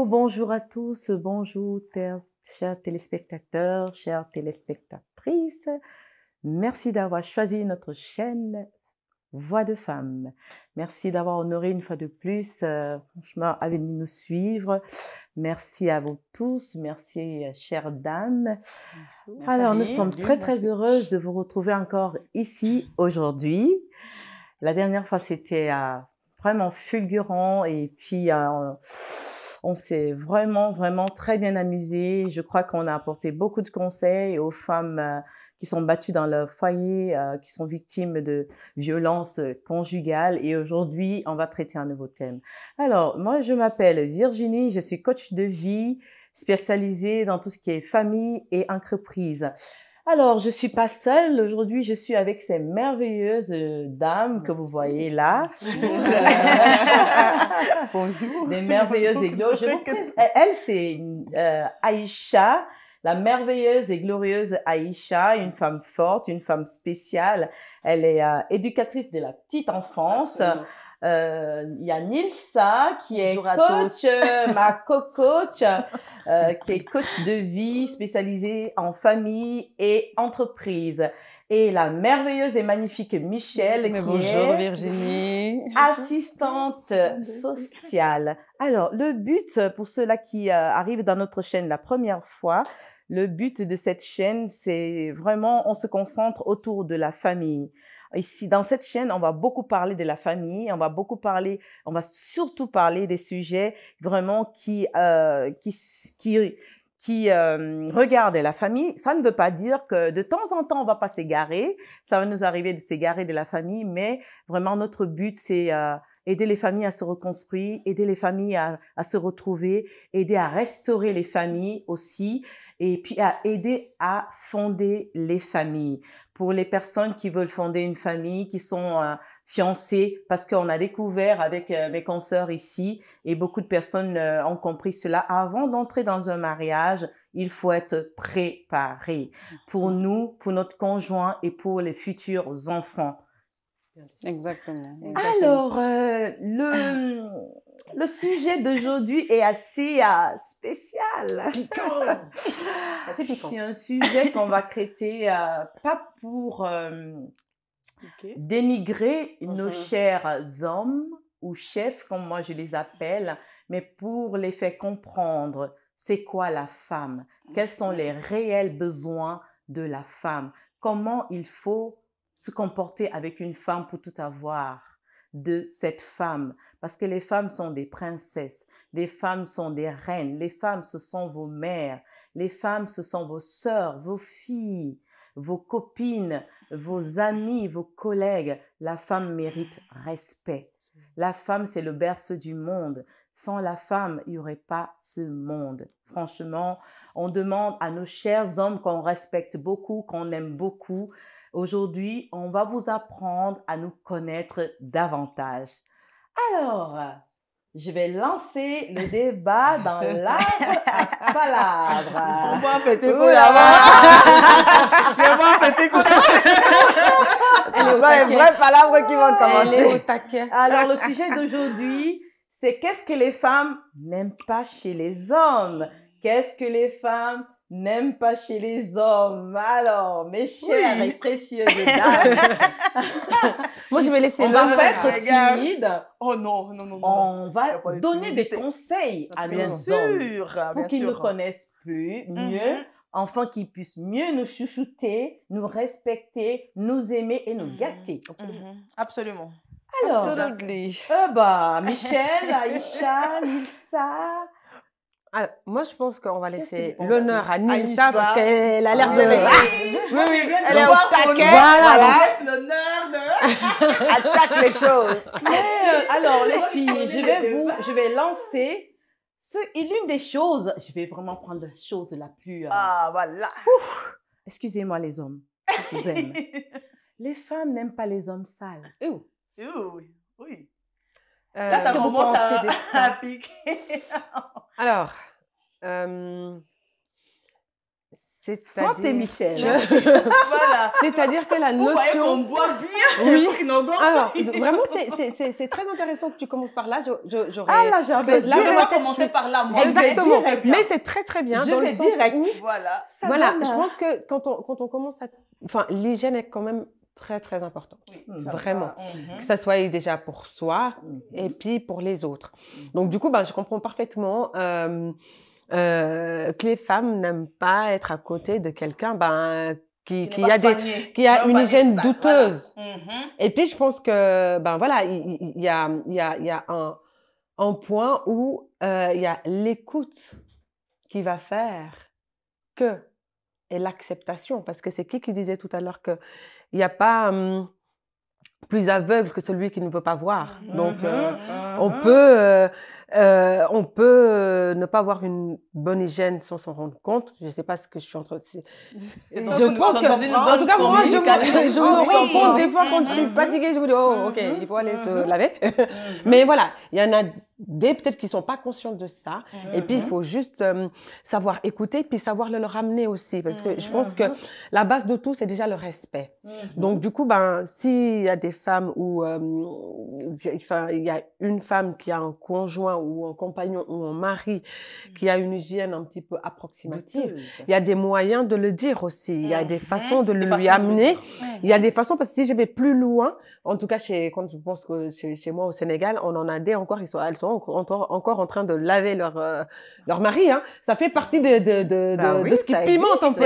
bonjour à tous, bonjour chers téléspectateurs, chères téléspectatrices. Merci d'avoir choisi notre chaîne Voix de Femmes. Merci d'avoir honoré une fois de plus, franchement, à venir nous suivre. Merci à vous tous, merci chères dames. Merci. Alors, nous sommes très heureuses de vous retrouver encore ici aujourd'hui. La dernière fois, c'était vraiment fulgurant et puis on s'est vraiment très bien amusé. Je crois qu'on a apporté beaucoup de conseils aux femmes qui sont battues dans leur foyer, qui sont victimes de violences conjugales. Et aujourd'hui, on va traiter un nouveau thème. Alors, moi, je m'appelle Virginie, je suis coach de vie spécialisée dans tout ce qui est famille et entreprise. Alors, je suis pas seule. Aujourd'hui, je suis avec ces merveilleuses dames que vous voyez là. Bonjour. Des merveilleuses et glorieuses. Elle, c'est Aïcha, la merveilleuse et glorieuse Aïcha, une femme forte, une femme spéciale. Elle est éducatrice de la petite enfance. Il y a Nilsa qui est coach, ma co-coach, qui est coach de vie spécialisée en famille et entreprise. Et la merveilleuse et magnifique Michelle Bonjour Virginie. Assistante sociale. Alors, le but, pour ceux-là qui arrivent dans notre chaîne la première fois, le but de cette chaîne, c'est vraiment, on se concentre autour de la famille. Ici, dans cette chaîne, on va beaucoup parler de la famille, on va surtout parler des sujets vraiment qui regardent la famille. Ça ne veut pas dire que de temps en temps, on va pas s'égarer. Ça va nous arriver de s'égarer de la famille, mais vraiment, notre but, c'est aider les familles à se reconstruire, aider les familles à se retrouver, aider à restaurer les familles aussi, et puis à aider à fonder les familles. Pour les personnes qui veulent fonder une famille, qui sont fiancées, parce qu'on a découvert avec mes consoeurs ici, et beaucoup de personnes ont compris cela, avant d'entrer dans un mariage, il faut être préparé pour nous, pour notre conjoint et pour les futurs enfants. Exactement. Alors, le sujet d'aujourd'hui est assez spécial. Assez piquant. C'est un sujet qu'on va traiter pas pour dénigrer nos chers hommes ou chefs, comme moi je les appelle, mais pour les faire comprendre c'est quoi la femme, quels sont les réels besoins de la femme, comment il faut se comporter avec une femme pour tout avoir de cette femme. Parce que les femmes sont des princesses, les femmes sont des reines, les femmes ce sont vos mères, les femmes ce sont vos sœurs, vos filles, vos copines, vos amis, vos collègues. La femme mérite respect. La femme c'est le berceau du monde. Sans la femme, il n'y aurait pas ce monde. Franchement, on demande à nos chers hommes qu'on respecte beaucoup, qu'on aime beaucoup. Aujourd'hui, on va vous apprendre à nous connaître davantage. Alors, je vais lancer le débat dans l'arbre à palabres. Moi, petit coup d'avant. Moi, petit coup d'avant. Ce sont les vraies palabres qui vont commencer. Elle est au taquet. Alors, le sujet d'aujourd'hui, c'est qu'est-ce que les femmes n'aiment pas chez les hommes? Qu'est-ce que les femmes n'aiment pas chez les hommes? Alors, mes chères et précieuses dames, Moi, je vais laisser on va pas être timide. Oh non. On va pas de donner des timidité. conseils à Bien nos hommes sûr. pour qu'ils nous connaissent mieux, enfin qu'ils puissent mieux nous chouchouter, nous respecter, nous aimer et nous gâter. Absolument. Alors, Absolutely. Michelle, Aïcha, Nilsa. Alors, moi, je pense qu'on va laisser Qu'est-ce que vous l'honneur à Nilsa Aïssa. parce qu'elle a l'air de... Oui, elle est au taquet. Voilà. L'honneur de... Attaque les choses. Alors, les filles, je vais lancer l'une des choses, je vais vraiment prendre la chose la plus... Ah, voilà. Excusez-moi les hommes, je vous aime. Les femmes n'aiment pas les hommes sales. Oui. Qu'est-ce Ça que vous commence pensez de ça? à piquer. Alors, Santé, Michel. Voilà. C'est-à-dire que la Vous voyez qu'on notion... boit bien. Oui. Pour nos gosses. Alors, vraiment, c'est très intéressant que tu commences par là. J'aurais... Ah là, parce que j'avais là, Je dans vais ma pas tête, commencer je suis- par là, moi. Exactement. Très bien. Mais c'est très, très bien. Je dans le vais sens direct. où- Voilà. Ça Voilà, donne, je pense que quand on commence à... Enfin, l'hygiène est quand même très, très importante. Oui, ça Vraiment. va. Mhm. Que ça soit déjà pour soi et puis pour les autres. Donc, du coup, je comprends parfaitement que les femmes n'aiment pas être à côté de quelqu'un qui n'est pas a soigné. qui a Même une pas hygiène dire ça. douteuse. Voilà. Mhm. Et puis, je pense que, voilà, il y a un point où il y a l'écoute qui va faire que, et l'acceptation, parce que c'est qui disait tout à l'heure que il n'y a pas plus aveugle que celui qui ne veut pas voir. Donc, on peut ne pas avoir une bonne hygiène sans s'en rendre compte. Je ne sais pas ce que je suis en train de... Je pense que, en tout cas, moi, je me rends compte des fois quand je suis fatiguée, je me dis, oh, ok, il faut aller se laver. Mais voilà, il y en a des peut-être qui ne sont pas conscients de ça. Et puis, il faut juste savoir écouter, puis savoir le ramener aussi. Parce que je pense que la base de tout, c'est déjà le respect. Donc, du coup, s'il y a des femmes où il y a une femme qui a un conjoint ou un compagnon ou un mari qui a une hygiène un petit peu approximative, il y a des moyens de le dire aussi. Il y a des façons de lui amener. Il y a des façons, parce que si je vais plus loin, en tout cas, quand je pense que chez moi au Sénégal, on en a des encore, elles sont encore en train de laver leur mari. Hein. Ça fait partie de ce qui pimente un peu.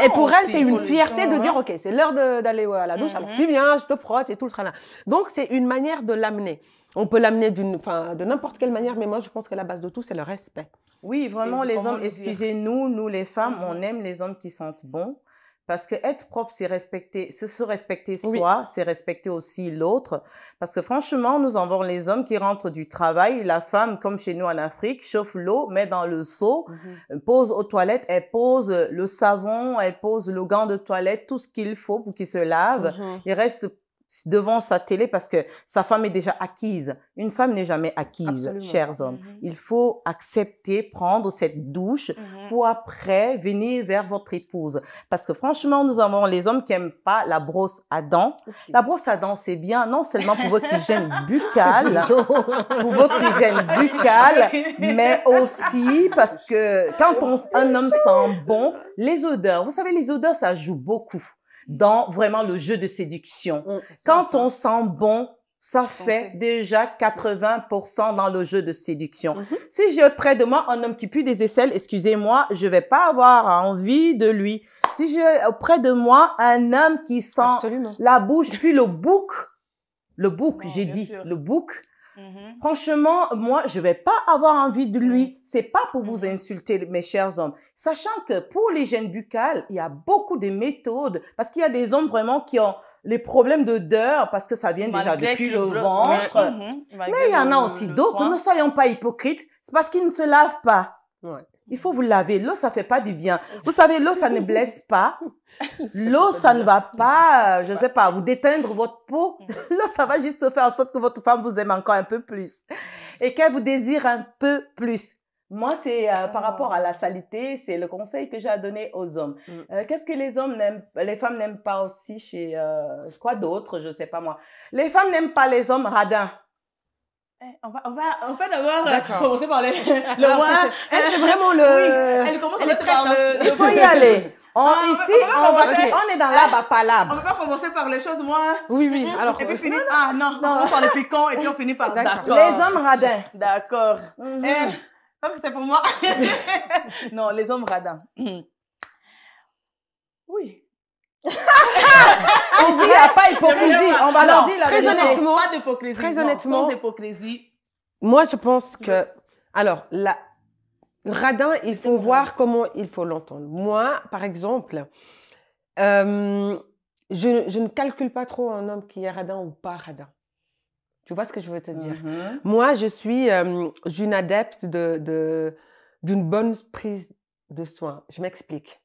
Et pour elles, c'est une fierté de dire, OK, c'est l'heure d'aller à la douche, alors tu viens, je te frotte et tout le tralala. Donc, c'est une manière de l'amener. On peut l'amener de n'importe quelle manière, mais moi, je pense que la base de tout, c'est le respect. Oui, vraiment, les hommes, excusez-nous, nous les femmes, on aime les hommes qui sentent bon. Parce que être propre, c'est se respecter soi, c'est respecter aussi l'autre. Parce que franchement, nous avons les hommes qui rentrent du travail, la femme, comme chez nous en Afrique, chauffe l'eau, met dans le seau, pose aux toilettes, elle pose le savon, elle pose le gant de toilette, tout ce qu'il faut pour qu'il se lave. Il reste devant sa télé parce que sa femme est déjà acquise. Une femme n'est jamais acquise, Absolument. chers hommes. Il faut accepter, prendre cette douche pour après venir vers votre épouse. Parce que franchement, nous avons les hommes qui n'aiment pas la brosse à dents. La brosse à dents, c'est bien non seulement pour votre hygiène buccale, mais aussi parce que quand un homme sent bon, les odeurs, vous savez, les odeurs, ça joue beaucoup dans vraiment le jeu de séduction. Quand on sent bon, ça fait déjà 80% dans le jeu de séduction. Si j'ai près de moi un homme qui pue des aisselles, excusez-moi, je vais pas avoir envie de lui. Si j'ai près de moi un homme qui sent la bouche, puis le bouc, j'ai dit, sûr. Le bouc, franchement, moi, je vais pas avoir envie de lui. C'est pas pour vous insulter, mes chers hommes. Sachant que pour l'hygiène buccale, il y a beaucoup de méthodes. Parce qu'il y a des hommes vraiment qui ont les problèmes d'odeur parce que ça vient déjà depuis le ventre. Mais il y en a aussi d'autres. Ne soyons pas hypocrites. C'est parce qu'ils ne se lavent pas. Il faut vous laver. L'eau, ça fait pas du bien. Vous savez, l'eau, ça ne blesse pas. L'eau, ça ne va pas, je sais pas, vous déteindre votre peau. L'eau, ça va juste faire en sorte que votre femme vous aime encore un peu plus. Et qu'elle vous désire un peu plus. Moi, c'est par rapport à la saleté, c'est le conseil que j'ai à donner aux hommes. Qu'est-ce que les femmes n'aiment pas aussi chez, quoi d'autre, je sais pas moi. Les femmes n'aiment pas les hommes radins. On va d'abord commencer par le c'est vraiment le... Oui, elle commence par le... Il faut y aller. Ici, on est dans l'arbre à palabre. On va pas commencer par les choses, moi. Oui. Alors, et puis finir... on commence par les piquants et puis on finit par... D'accord. Les hommes radins. D'accord. Donc c'est pour moi. Non, les hommes radins. Oui. Ici, il n'y a pas d'hypocrisie. On va leur dire la vérité. Honnêtement, pas d'hypocrisie. Très honnêtement. Sans hypocrisie. Moi, je pense que... Alors, radin, il faut voir comment il faut l'entendre. Moi, par exemple, je ne calcule pas trop un homme qui est radin ou pas radin. Tu vois ce que je veux te dire? Moi, je suis une adepte d'une bonne prise de soin. Je m'explique.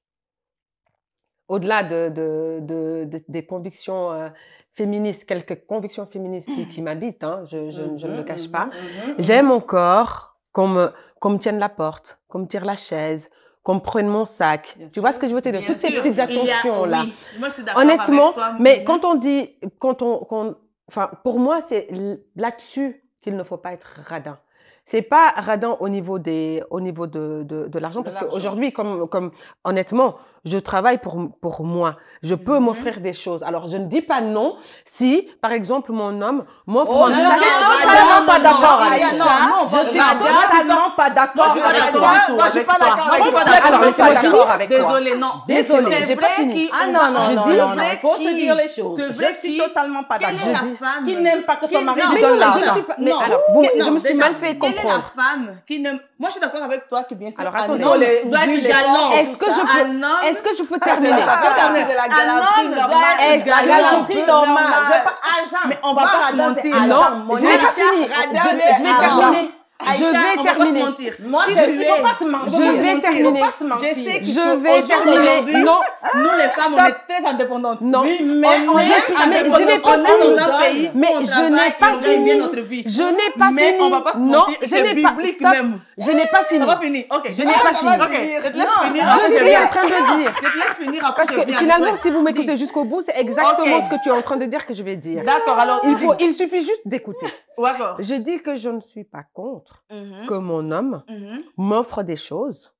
Au-delà des convictions féministes, quelques convictions féministes qui m'habitent, hein, je ne le cache pas, j'aime mon corps qu'on me tienne la porte, qu'on me tire la chaise, qu'on me prenne mon sac. Bien Tu sûr. vois ce que je veux te dire? Bien Toutes ces sûr. petites attentions-là. Oui. Moi, je suis d'accord Honnêtement, avec toi. mais quand on dit, enfin, pour moi, c'est là-dessus qu'il ne faut pas être radin. C'est pas radin au niveau de l'argent, parce qu'aujourd'hui, comme honnêtement, je travaille pour moi. Je peux m'offrir des choses. Alors, je ne dis pas non si, par exemple, mon homme m'offre Oh, je suis totalement pas d'accord avec ça. Je suis totalement pas d'accord avec toi. Moi, je suis pas d'accord avec toi. Alors, laissez-moi finir. Désolé, non. Désolée, C'est j'ai pas vrai fini. qu'il- Ah non, non, Je non, dis- non, non, il faut se dire les choses. C'est vrai Je suis qui- totalement pas Quelle d'accord. est la femme Qui n'aime pas que son mari non, lui Mais donne non, je ne l'argent. suis pas. Mais Non. alors, je me suis déjà, mal fait quelle est comprendre. la femme qui ne... Moi, je suis d'accord avec toi que bien sûr, Alors, un attendez. homme Les- doit vu être les galant. corps, Est-ce que je peux, Un homme- est-ce que je peux Ça terminer? fait partie de la Un galanterie homme normale. doit être Est-ce que la galant. Galanterie normale. Je vais pas argent. Mais on va pas se mentir. Non, Mon je n'ai pas Aïcha, fini. radin, Je c'est vais argent. terminer. Aïcha, Je vais on va pas se terminer. mentir. Moi, Si il tu ne es- faut pas se mentir. Je vais terminer. Il faut pas se Je mentir. sais que Je vais terminer. Non, Nous, les femmes, on est très indépendantes. non. Oui, mais On on est est mais je n'ai indépendantes. pas On est fini. dans un pays où Mais on je travaille n'ai pas et on gagne bien fini. notre vie. Je n'ai pas Mais fini. on va pas se Non, mentir, je c'est n'ai pas. biblique Stop. même. Je n'ai pas fini. Ça va finir. Ok, Je n'ai pas fini. ça va Ok, finir. je te laisse Non, finir. Je après, suis viens. en train de dire. Je te laisse finir après. Parce je que viens. finalement, Ouais. si vous m'écoutez Dis. jusqu'au bout, c'est exactement Ok. ce que tu es en train de dire que je vais dire. D'accord, alors. Il suffit juste d'écouter. D'accord. Je dis que je ne suis pas contre Mhm. que mon homme Mhm. m'offre des choses,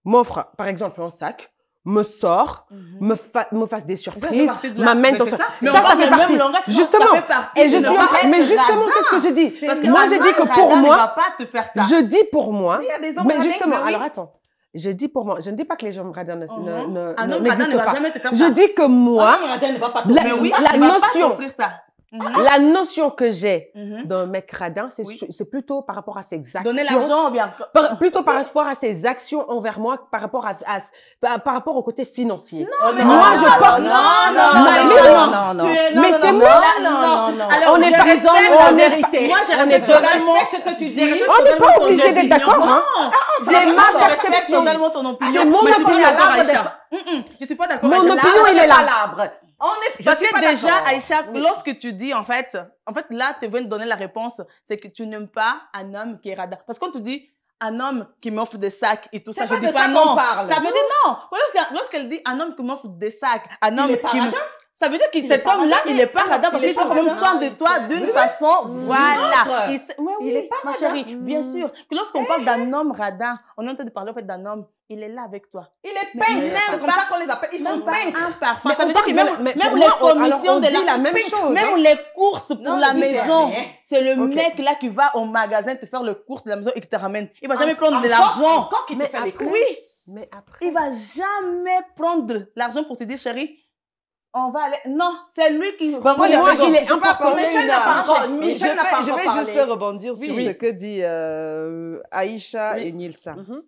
m'offre par exemple un sac, me sort, me fasse des Ça fait surprises, partie de la- m'amène mais dans c'est son... ça. Mais Ça, on parle fait du même partie. langage. Justement. Ça fait partie Et je de suis ne pas être mais justement, radin. c'est ce que je dis. Parce que Moi, un je dis homme que radin pour ne va moi, pas te faire ça. je dis pour moi, Il y a des hommes mais radins, justement, mais oui. alors attends, je dis pour moi, je ne dis pas que les hommes radins Un homme radin ne n'existent va pas. jamais te faire ça. Je dis que moi, ne va pas la- Mais oui, la il va pas notion- t'offrir ça. la notion que j'ai Mhm. d'un mec radin, Oui. c'est plutôt par rapport à ses actions. Donner l'argent ou bien. Plutôt par rapport à ses actions envers moi, par rapport par rapport au côté financier. mais moi, je porte. Non. Mais c'est moi. Non. On n'est pas la vérité. Moi, je On n'est respecte pas- totalement ce que tu dis. On n'est pas obligé d'être d'accord, hein. C'est ma Je respecte perception. totalement ton opinion. C'est mon mais je suis pas opinion. d'accord, Aïcha. Je suis pas d'accord, Mon Aïcha. opinion, il est là. Parce que déjà, Aïcha, lorsque tu dis, en fait, là, tu viens de donner la réponse, c'est que tu n'aimes pas un homme qui est radin. Parce que quand tu dis un homme qui m'offre des sacs et tout ça, je pas dis de pas ça non. qu'on parle. Ça veut dire non. Lorsqu'elle dit un homme qui m'offre des sacs, un homme est pas qui me... radin? Ça veut dire que cet homme-là, il n'est pas radin parce qu'il prend quand même soin de toi d'une façon, voilà. Oui, ma chérie, bien sûr. Que lorsqu'on parle d'un homme radin, on est en train de parler en fait d'un homme, il est là avec toi. Il est peint, c'est comme ça qu'on les appelle. Ils sont Même pas peints. un parfum. Mais Ça veut on dire que parle même, mais même pour les moi, commissions on de dit la même chose, même hein. les courses pour Non, la ne dis maison, rien. c'est le Ok. mec là qui va au magasin te faire le course de la maison et qui te ramène. Il va jamais prendre de Encore- l'argent. Encore qui te Mais fait les après- courses. Oui. Mais après, Il va jamais prendre l'argent pour te dire, chérie, on va aller. Non, c'est lui qui. Moi, Moi, il est important. Mais Michel n'a pas encore- Michel n'a pas je encore vais parlé. juste rebondir sur Oui. ce que dit Aïcha et Nilsa. Mhm.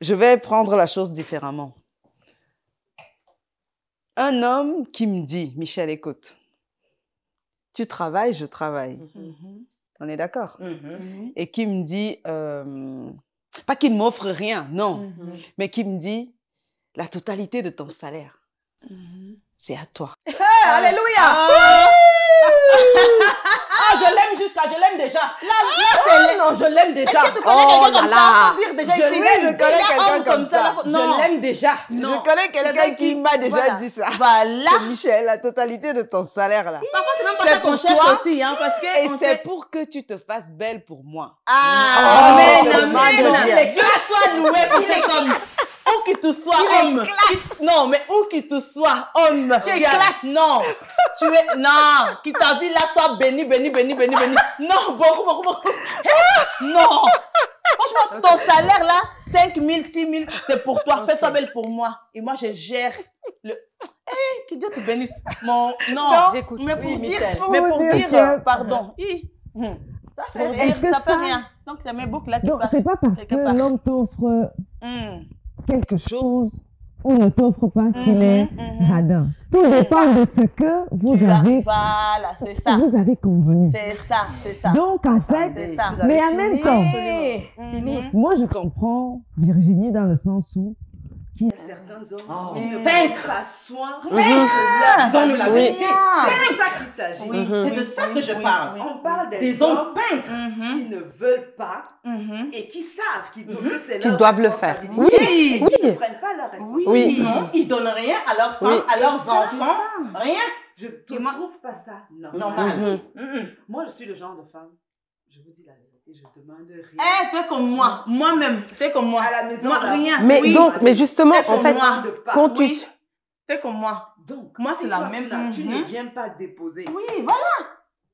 Je vais prendre la chose différemment. Un homme qui me dit, Michel, écoute, tu travailles, je travaille. On est d'accord? Et qui me dit, pas qu'il ne m'offre rien, non, mais qui me dit, la totalité de ton salaire, c'est à toi. Alléluia! Ah, je l'aime déjà. Non, je l'aime déjà. Est-ce que tu connais quelqu'un comme ça? Faut dire déjà Je ici. l'aime, je connais quelqu'un comme ça. Non. Je l'aime déjà. Non. Je connais quelqu'un Quelqu'un qui m'a déjà voilà. dit ça. Voilà. C'est Michel, la totalité de ton salaire là. Parfois, c'est même pas C'est ça qu'on pour cherche toi. aussi, hein, parce que. Et on c'est sait- pour que tu te fasses belle pour moi. Ah, Oh, amen, c'est le mal de amen. Dieu. Que tu sois loué pour cet homme. Où qu'il te soit homme. Non, mais où qu'il te soit homme. Tu es classe. Non. Tu es. Non. Que ta vie là soit bénie, bénie, bénie, bénie, bénie. Non, beaucoup. Non. Franchement, ton salaire là, 5 000, 6 000, c'est pour toi. Fais-toi belle pour moi. Et moi, je gère le. Que Dieu te bénisse. Non. J'écoute. Mais pour Oui, dire, Michel. mais Pour pour dire dire, que- pardon. Ça fait Est-ce rire, que ça fait ça- rien. Donc, c'est mes boucles là qui Donc, partent. c'est pas parce quelque que part. l'homme t'offre Hum. quelque chose ou ne t'offre pas qu'il est mhm. radin. Tout dépend de ce que vous avez, Voilà, c'est ça. vous avez convenu. C'est ça, c'est ça. Donc, en fait, C'est ça. mais en même temps, Mhm. moi, je comprends Virginie dans le sens où qui Il y a certains hommes qui ne Peintre. prennent pas soin Disons-nous la vérité. C'est de ça qu'il s'agit. C'est de ça que je parle. On parle Des hommes peintres. qui ne veulent pas et qui savent que c'est Qu'ils leur doivent le faire. responsabilité Oui, et qui oui. ne prennent pas leur responsabilité. Oui. Non, ils donnent rien à leurs femmes, Oui. à leurs enfants. Rien. Je ne trouve pas ça Normal. Moi, je suis le genre de femme, je vous dis la vérité, je demande rien. Eh, t'es comme moi. Moi-même, t'es comme moi. À la maison, Moi, là. rien. Mais Oui. donc, mais justement, Fais en pour fait, moi. quand tu... Oui. T'es comme moi. Donc, Moi, si c'est la toi, même. tu ne viens pas déposer. Oui, voilà.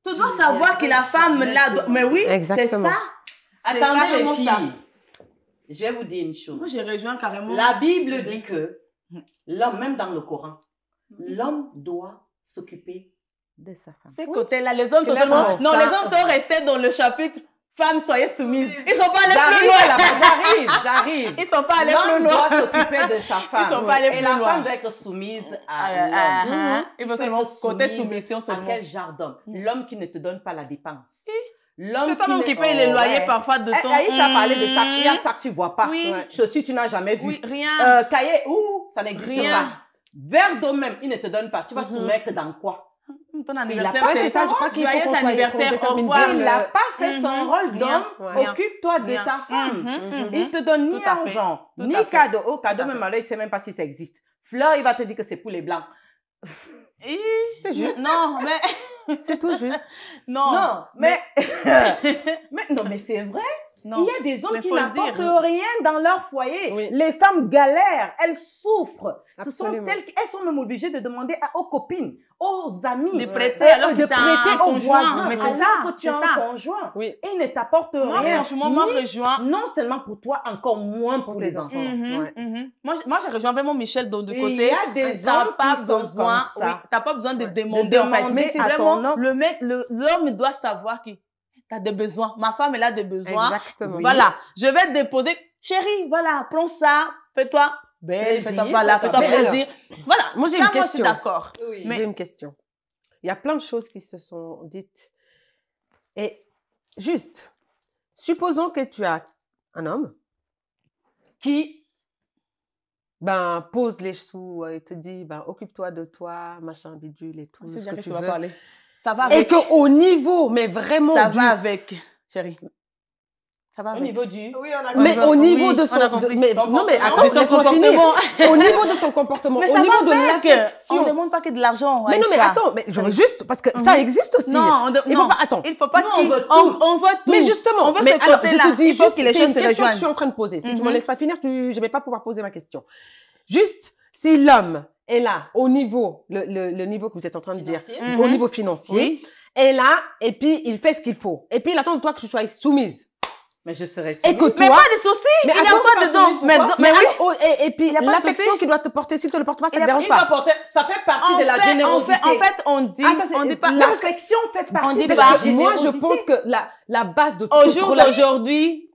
Tu dois savoir que la femme là. Mais oui, c'est Exactement. ça. C'est Attendez les carrément filles. ça. Je vais vous dire une chose. Moi, j'ai rejoint carrément. La Bible dit que l'homme, même dans le Coran, l'homme doit s'occuper de sa femme. Ces côtés-là, les hommes sont Clairement. seulement. Non, les hommes sont restés dans le chapitre femmes, soyez soumises. Ils sont pas allés plus J'arrive loin. là-bas, j'arrive. Ils sont pas allés plus L'homme loin. doit s'occuper de sa femme. Ils sont pas allés Et plus la loin. femme doit être soumise à l'homme. Il faut seulement côté soumise soumission à seulement. quel genre d'homme? L'homme qui ne te donne pas la dépense. L'homme C'est toi-même qui paye les loyers parfois de ton. Aïcha a parlé de ça. Il y a ça que tu vois pas. Oui. Chaussures, tu n'as jamais vu. Oui, rien. Cahier, ça n'existe Rien. pas. Verre d'eau même, il ne te donne pas. Tu vas soumettre dans quoi? Ton anniversaire, Ouais, c'est ça, je crois qu'il faut joyeux qu'on soit anniversaire, au déterminé. revoir. Il n'a pas fait son rôle Rien. d'homme. Ouais. Occupe-toi de Rien. ta femme. Mhm. Il te donne ni Tout à fait. argent, Tout ni à fait. cadeau. Oh, cadeau, Tout à même fait. alors, il ne sait même pas si ça existe. Fleur, il va te dire que c'est pour les blancs. C'est juste. Non, mais. C'est tout juste. Non. Non, mais non, mais c'est vrai. Non. Il y a des hommes Mais qui faut le n'apportent dire. rien dans leur foyer. Oui. Les femmes galèrent, elles souffrent. Absolument. Elles sont même obligées de demander aux copines, aux amis, De prêter et alors de que t'as un prêter aux conjoint. voisins, Mais c'est alors ça, que tu c'est as un ça. conjoint. Oui. Et ils ne t'apportent Moi, rien. franchement, moi, Ni- rejoins. non seulement pour toi, encore moins pour les enfants. Ouais. Moi, j'ai rejoint vraiment Michel de Et côté. il y a des T'as hommes pas qui sont besoin, comme ça. oui, t'as pas besoin de Ouais. demander, De en fait. demander Mais c'est à ton vraiment, homme. l'homme doit savoir que t'as des besoins. Ma femme, elle a des besoins. Exactement. Voilà. Je vais te déposer. Chérie, voilà, prends ça. Fais-toi belle. Plaisir, Fais-toi, voilà, fais-toi fais-toi belle. plaisir. Voilà. Moi, j'ai Ça, une Moi, je question. suis d'accord. Oui. J'ai une question. Il y a plein de choses qui se sont dites. Et juste, supposons que tu as un homme qui pose les sous et te dit occupe-toi de toi, machin, bidule et tout, C'est ce bien que que tu tu vas veux. parler. Ça va Et avec. qu'au niveau, mais vraiment Ça du... va avec, chérie. Ça va Au avec. niveau du... Oui, on a Mais va- au niveau oui, de on son... a compris. mais, non mais attends, De son laisse-moi finir. comportement. Au niveau de son comportement, Mais au ça niveau de va avec. On l'affection. ne demande pas que de l'argent, Mais non mais Aïcha. attends, mais j'aurais juste... Parce que ça existe aussi. Non, Il faut non. pas... Attends. Il faut pas Non, qu'il... on veut tout. On veut tout. Mais justement, on veut mais ce alors, côté-là. je te dis Il faut juste que les c'est choses une se question que je rejoignent. suis en train de poser. Si tu me Mhm. laisses pas finir, je vais pas pouvoir poser ma question. Juste, si l'homme est là, au niveau, le niveau que vous êtes en train de dire, Financier. au niveau financier, Oui. est là, et puis il fait ce qu'il faut. Et puis il attend de toi que tu sois soumise. Mais je serais Et que soumise. Mais toi... pas de soucis. Mais Il y a attends, quoi pas dedans? soumise, pourquoi? Mais oui. alors, et puis Il y a pas de l'affection souci. qu'il doit te porter, s'il te le porte pas, ça Il te y a- dérange Il va pas. porter... Ça fait partie de la générosité. En fait, on dit... Ah, ça, c'est- on dit pas... L'affection fait partie dit de pas. la générosité. Moi, je pense que la base de Au toute jour relation- d'aujourd'hui,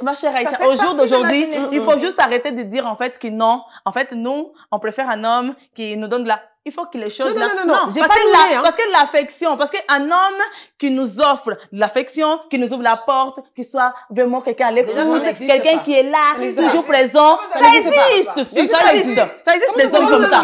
ma chère Aïcha, fait au jour partie de la d'aujourd'hui, générosité. il faut juste arrêter de dire en fait que non. En fait, nous, on préfère un homme qui nous donne de la... Il faut que les choses Non, là... non, j'ai parce pas que donné, hein. parce que l'affection, parce qu'un homme qui nous offre de l'affection, qui nous ouvre la porte, qui soit vraiment quelqu'un à l'écoute, Déjà, ça n'existe quelqu'un pas. qui est là, n'existe toujours pas. présent, Ça ça n'existe pas. existe, si, ça Ça existe. existe. Ça existe des hommes comme ça.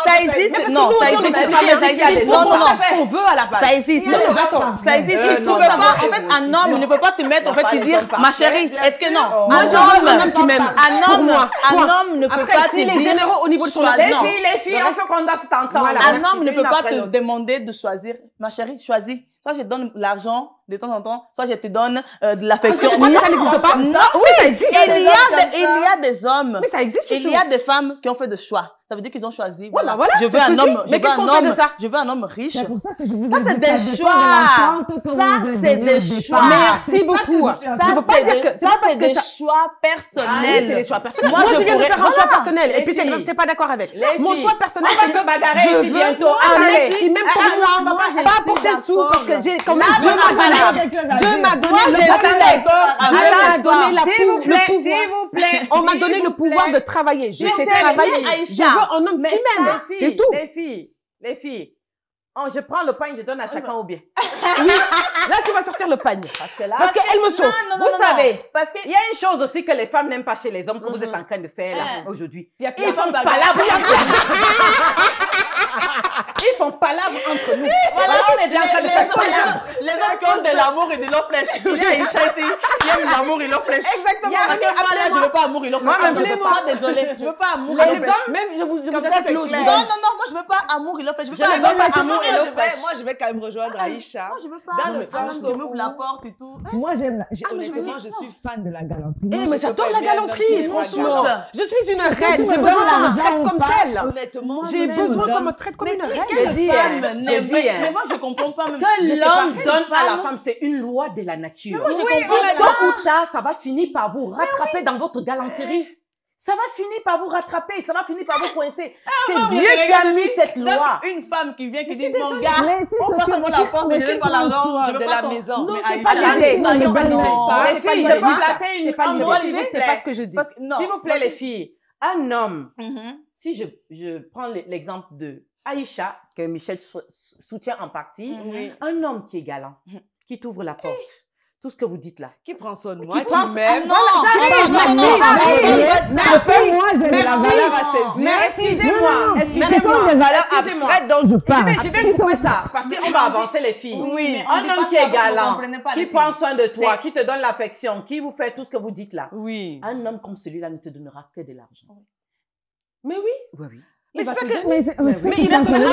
Ça existe, non, ça existe. Non, non, non. ce qu'on veut à la base. Ça existe. Non, mais attends. Ça existe. Euh, Tu non, peux ça pas, va, en fait, un homme ne peut pas te mettre, en fait, te dire, ma chérie, est-ce que non? Moi, je veux un homme qui m'aime. Un Pour homme, moi. un Point. homme ne peut Après, pas te s'il est dire. généreux au niveau de son choisis. argent. Les filles, on fait qu'on doit s'entendre. Voilà. Un homme ne peut pas Une te après demander de choisir. Ma chérie, choisis. Soit je te donne l'argent de temps en temps, soit je te donne de l'affection. Tu crois que ça n'existe pas? Non, Oui, ça existe. il y a des hommes. Mais ça existe, Il y a des femmes qui ont fait des choix. Ça veut dire qu'ils ont choisi. Voilà, Je veux c'est ce un que je homme. dis. Mais qu'est-ce qu'on fait de ça? Je veux un homme riche. C'est pour ça que je vous ai Ça, dit c'est des dépend choix. de la pente que Ça, vous avez c'est donnée des au choix. départ. Merci beaucoup. Ça, Tu peux pas c'est dire des- que ça, parce c'est que des ça... choix personnels. c'est des choix personnels. Moi, Moi, je je viens de pourrais- faire un choix Voilà. personnel. Et Les puis, filles. t'es pas d'accord avec. Les Mon filles. choix personnel, On va se bagarrer je ici veux bientôt. un Allez. mec qui m'aime pour moi. je Pas suis pour ses sous, d'accord. parce que j'ai quand même Là, Dieu m'a donné. Dieu m'a donné je le suis d'accord Dieu avec m'a toi. donné S'il vous le plaît, pouvoir. s'il vous plaît. On m'a s'il donné le vous plaît. pouvoir de travailler. Je Je sais sais travailler. bien, Je Aïcha. veux un homme Mais qui m'aime. ça, C'est tout. Les filles, je prends le pagne, je donne à chacun ou bien. Oui, là, tu vas sortir le pagne. Parce qu'elle me sauve. Vous savez, parce qu'il y a une chose aussi que les femmes n'aiment pas chez les hommes que vous êtes en train de faire là, aujourd'hui. Ils font palabre Ils font palabre entre nous. Voilà, on est en train de faire palabre. Les hommes qui ont de l'amour et de l'eau flèche. Il y a Aïcha ici qui aime l'amour et l'eau flèche. Exactement. Parce que moi, là, je veux pas amour et l'eau flèche. Moi, désolée. Je veux pas amour et l'eau flèche. Même, je vous Comme ça, c'est clair. Non, moi, je veux pas amour et l'eau flèche. Je veux pas amour et l'eau flèche. Moi, je vais quand même rejoindre Aïcha. Moi, je veux pas. Dans le sens où... m'ouvre la porte et tout. Moi, Honnêtement, je suis fan de la galanterie. Eh, Moi, mais je j'adore peux la bien galanterie, un homme qui n'est pas franchement. galant. Je suis une reine. tu J'ai me besoin donnes qu'on me l'argent traite ou comme pas, telle. Honnêtement, J'ai besoin qu'on me traite comme une reine. Je dis, Mais moi, je comprends pas même. que l'homme donne à la femme, c'est une loi de la nature. moi, je Oui, comprends tôt ou tard, ça va finir par vous rattraper dans votre galanterie. Ça va finir par vous rattraper, ça va finir par vous coincer. C'est Dieu qui a mis cette loi. Une femme qui vient qui dit, c'est mon des gars, Mais si on c'est passe que- devant la porte, mais je c'est donne pas l'argent. de la maison. Non, Mais c'est Aïcha, pas l'idée. non, Non, non, non. Les filles, je peux placer une C'est pas endroit, l'idée. s'il vous C'est plaît. pas ce que je dis. Parce que, non. S'il vous plaît, les filles, un homme, Mhm. si je prends l'exemple de Aïcha, que Michel soutient en partie, Oui. un homme qui est galant, qui t'ouvre la porte, tout ce que vous dites là. Qui prend soin de moi, qui pense- m'aime. Non, Moi, j'ai de la valeur à ses yeux. Excusez-moi, Ce sont excusez-moi. des valeurs Excusez-moi. abstraites dont je parle. Je vais couper ça, parce qu'on va avancer les filles. Oui. On Un dit homme pas qui ça, est vous galant, comprenez pas, qui les prend filles. soin de toi, C'est- qui te donne l'affection, qui vous fait tout ce que vous dites là. Oui. Un homme comme celui-là ne te donnera que de l'argent. Mais oui. Oui, oui. Mais va c'est te ça que... Mais il va te donner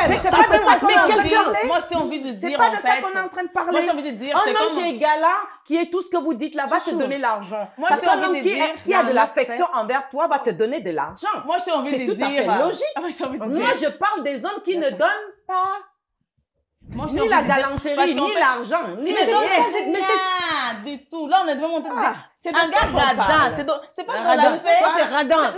Mais c'est pas de ça qu'on est en train de quelqu'un- parler. Moi, j'ai envie de C'est dire, pas en de ça fait. qu'on est en train de Moi, parler. j'ai envie de dire, c'est Un homme comme. qui est galant, qui est tout ce que vous dites là, va te donner l'argent. Moi, Parce j'ai qu'un envie homme de qui dire, qui a de l'affection envers toi va te donner de l'argent. Moi, j'ai envie C'est de tout à dire. fait logique. Moi, j'ai envie de Moi, dire. je parle des hommes qui ne donnent pas Moi, j'ai ni envie la de dire- galanterie, parce qu'en ni fait- l'argent, ni Mais les non, rien. ça, j'ai rien du tout. Là, on est vraiment en train de dire. C'est de Un ça gars qu'on radin. parle. C'est pas Un dans radin. l'aspect. C'est radin.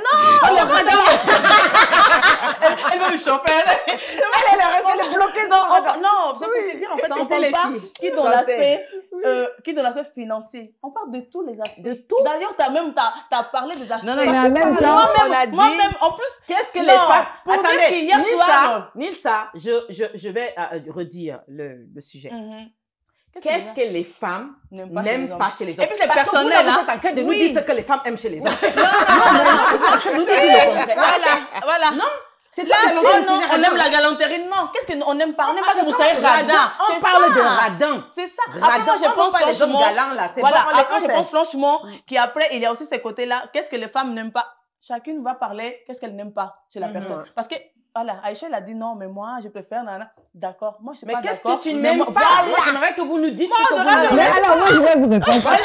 Elle veut me choper. Elle est bloquée dans. Non, c'est pour te dire, en fait, on Sentez les parle pas filles. qui dans l'aspect financier. On parle de tous les aspects. De tout. D'ailleurs, t'as parlé des aspects. Non, Mais en même temps, on a dit... Moi-même, en plus, Qu'est-ce que Non, les femmes... pour dire Attendez, qu'hier soir- Nilsa, je vais redire le sujet. Qu'est-ce que les femmes N'aiment n'aiment pas chez les hommes? Et puis c'est Parce que personnel, vous, là, hein. vous êtes en train de nous Oui. dire ce que les femmes aiment chez les hommes. Nous dit le contraire. Voilà. Non, C'est là, non, on aime la galanterie. Non, qu'est-ce qu'on n'aime pas? On n'aime pas que vous soyez radin. On parle de radin. C'est ça. Après, moi, je on pense parle pas des hommes franchement. galants, là. C'est Voilà, bon, on les après, je conseille. pense franchement qu'après, il y a aussi ces côtés-là. Qu'est-ce que les femmes n'aiment pas? Chacune va parler qu'est-ce qu'elle n'aime pas chez la personne. Parce que, voilà, Aïcha, elle a dit non, mais moi, je préfère, nana. D'accord, moi, je suis Mais pas qu'est-ce d'accord. que tu mais n'aimes moi- pas? Voilà. Moi, j'aimerais que vous nous dites ce que vous de Mais aimez. alors, moi, je vais vous répondre. Parce que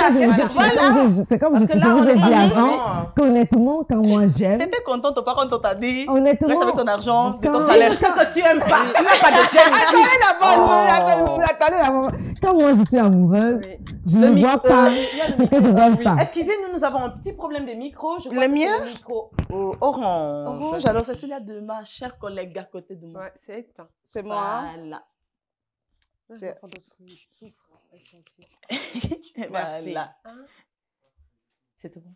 c'est comme Parce je que là, on vous ai est dit pas avant, vraiment. qu'honnêtement, quand moi j'aime, T'étais contente, par contre, on t'a dit. honnêtement. Reste avec ton argent, de ton quand- salaire. Ce que tu aimes pas. Tu n'as pas de gêne. Attendez d'abord. Quand moi je suis amoureuse, je Le ne micro- vois pas ce que je veux pas. Excusez-nous, nous avons un petit problème de micro. Je Le crois que mien? c'est le micro orange. Rouge, alors c'est celui-là de ma chère collègue à côté de moi. Ouais, c'est ça. C'est moi. Voilà. C'est- Merci. Voilà. C'est tout bon.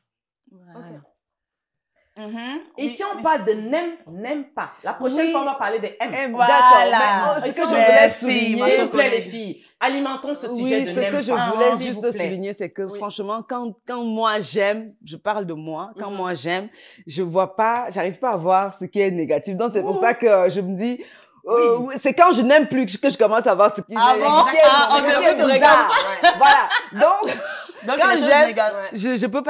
Voilà. Ici, on parle de n'aime pas. La prochaine fois, on va parler de aime. Voilà. D'accord. Mais ce que je voulais Merci, souligner, S'il vous plaît, les filles, alimentons ce sujet oui, de ce n'aime que pas. je voulais S'il juste vous plaît. souligner, c'est que franchement, quand moi j'aime, je parle de moi, quand moi j'aime, je vois pas, j'arrive pas à voir ce qui est négatif. Donc c'est pour ça que je me dis, c'est quand je n'aime plus que je commence à voir ce qui Ah est, bon? ce qui est- Ah, ce ok, qui est tu bizarre. Voilà. Donc, Donc, quand les choses j'aime, négatives. je peux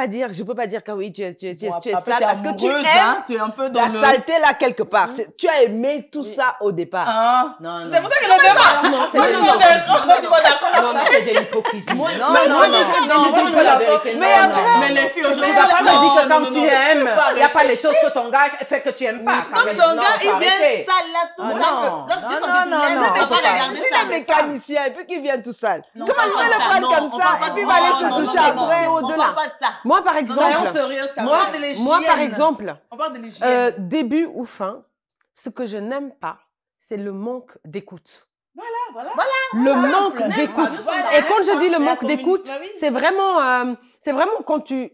pas dire que oui, tu es Bon, sale après, t'es parce que tu amoureuse, aimes hein, tu es un peu dans la le... saleté là quelque part. Tu as aimé tout ça au départ. Hein? Non, non. C'est pour ça qu'elle aime pas. Non, c'est Moi, de je suis pas d'accord. Moi, je suis pas d'accord. Ça, c'est de l'hypocrisie. Non, non, mais non. moi, je suis pas d'accord. Mais après, Mais les filles tu aujourd'hui... ne vas pas me dire que non, quand non, tu non. aimes, il n'y a pas les choses que ton gars fait que tu n'aimes pas. Quand ton gars, il vient arrêter. sale là, tout Ah, ça. non. Donc, Non, des fois, non, tu non, l'aimes, non, mais on pas peut pas. regarder Si ça. les mécaniciens et puis qu'ils viennent tout sale. Non, Comment on je parle vais le pas de ça. prendre Non, comme on ça parle pas et puis de- il va aller non, se non, toucher non, non, après? non, Au-delà. On parle pas de ça. Moi, par Soyons exemple, sérieuses quand On même. parle de l'hygiène. moi, par exemple, On parle de l'hygiène. début ou fin, ce que je n'aime pas, c'est le manque d'écoute. Voilà. Le manque N'aime d'écoute. pas, voilà. Et quand je dis le La manque d'écoute, bah oui. c'est vraiment quand tu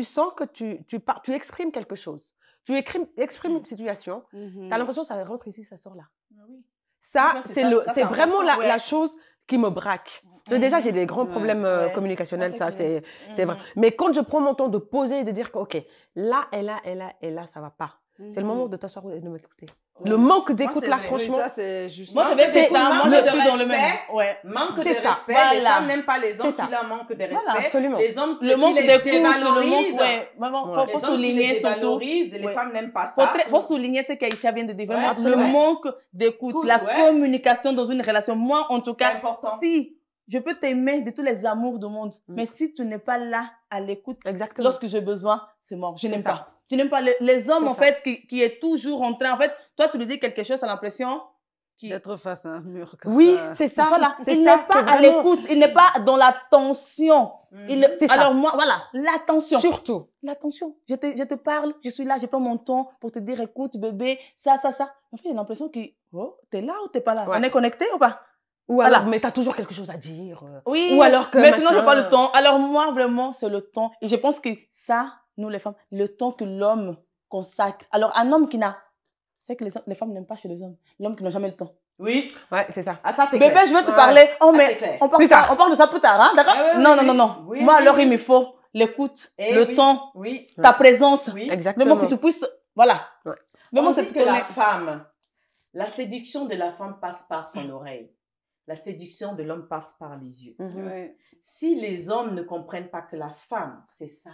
sens que tu exprimes quelque chose. Tu exprimes une situation, tu as l'impression que ça rentre ici, ça sort là. Ah oui. Ça, c'est vraiment la chose qui me braque. Déjà, j'ai des grands problèmes communicationnels, ça, c'est vrai. Mais quand je prends mon temps de poser et de dire que, OK, là, et là, ça va pas. C'est le moment de t'asseoir et de m'écouter. Le manque d'écoute, là, franchement. Oui, ça, c'est juste. Moi, c'est ça. Moi, je suis dans le même. Manque de respect. Les femmes n'aiment pas les hommes qui leur manquent de respect. Voilà, absolument. Les hommes le manque d'écoute, le manque, faut souligner surtout. Et les femmes n'aiment pas ça. Faut souligner ce qu'Aïcha vient de dire. Vraiment, le manque d'écoute, la communication dans une relation. Moi, en tout cas, si je peux t'aimer de tous les amours du monde, mais si tu n'es pas là à l'écoute, lorsque j'ai besoin, c'est mort. Je n'aime pas. Tu n'aimes pas les hommes, en fait, qui est toujours en train. En fait, toi, tu lui dis quelque chose, tu as l'impression d'être face à un mur. Oui, c'est ça. Voilà. Il n'est pas à l'écoute, il n'est pas dans l'attention. Alors moi, voilà, l'attention. Surtout. L'attention. Je te parle, je suis là, je prends mon temps pour te dire, écoute, bébé, ça. En fait, il a l'impression que, t'es là ou t'es pas là? On est connecté ou pas? Ou alors, mais t'as toujours quelque chose à dire. Oui. Ou alors que maintenant, je pas le temps. Alors moi, vraiment, c'est le temps. Et je pense que ça, nous les femmes, le temps que l'homme consacre. Alors un homme qui n'a, c'est que les femmes n'aiment pas chez les hommes. L'homme qui n'a jamais le temps. Oui. Ouais, c'est ça. Ah, ça c'est bébé, clair. je vais te parler. Oh mais on parle de ça plus tard, hein, d'accord? Non. Oui, moi alors il me faut l'écoute, le temps, ta présence. Oui. Exactement. Vraiment que tu puisses, voilà. Ouais. Vraiment, c'est que la femme, la séduction de la femme passe par son oreille. La séduction de l'homme passe par les yeux. Si les hommes ne comprennent pas que la femme, c'est ça,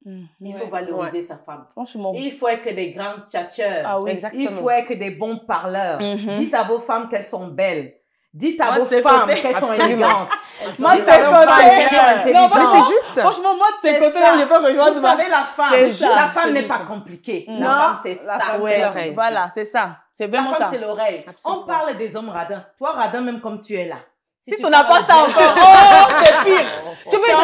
il faut valoriser sa femme. Franchement. Il faut être des grands tchatcheurs. Ah oui, il faut être des bons parleurs. Dites à vos femmes qu'elles sont belles. Dites à vos femmes qu'elles sont élégantes. Moi, dites à vos femmes qu'elles sont intelligentes. Non, mais c'est juste. Franchement, moi, de ces C'est côtés, ça. je peux rejoindre. Vous savez, la femme n'est pas compliquée. Non, La femme, c'est la ça. femme, Ouais. c'est l'oreille. Voilà, c'est ça. C'est La vraiment femme, ça. c'est l'oreille. Absolument. On parle des hommes radins. Toi, radin, même comme tu es là. Si tu n'as pas ça encore, c'est pire. Tu veux être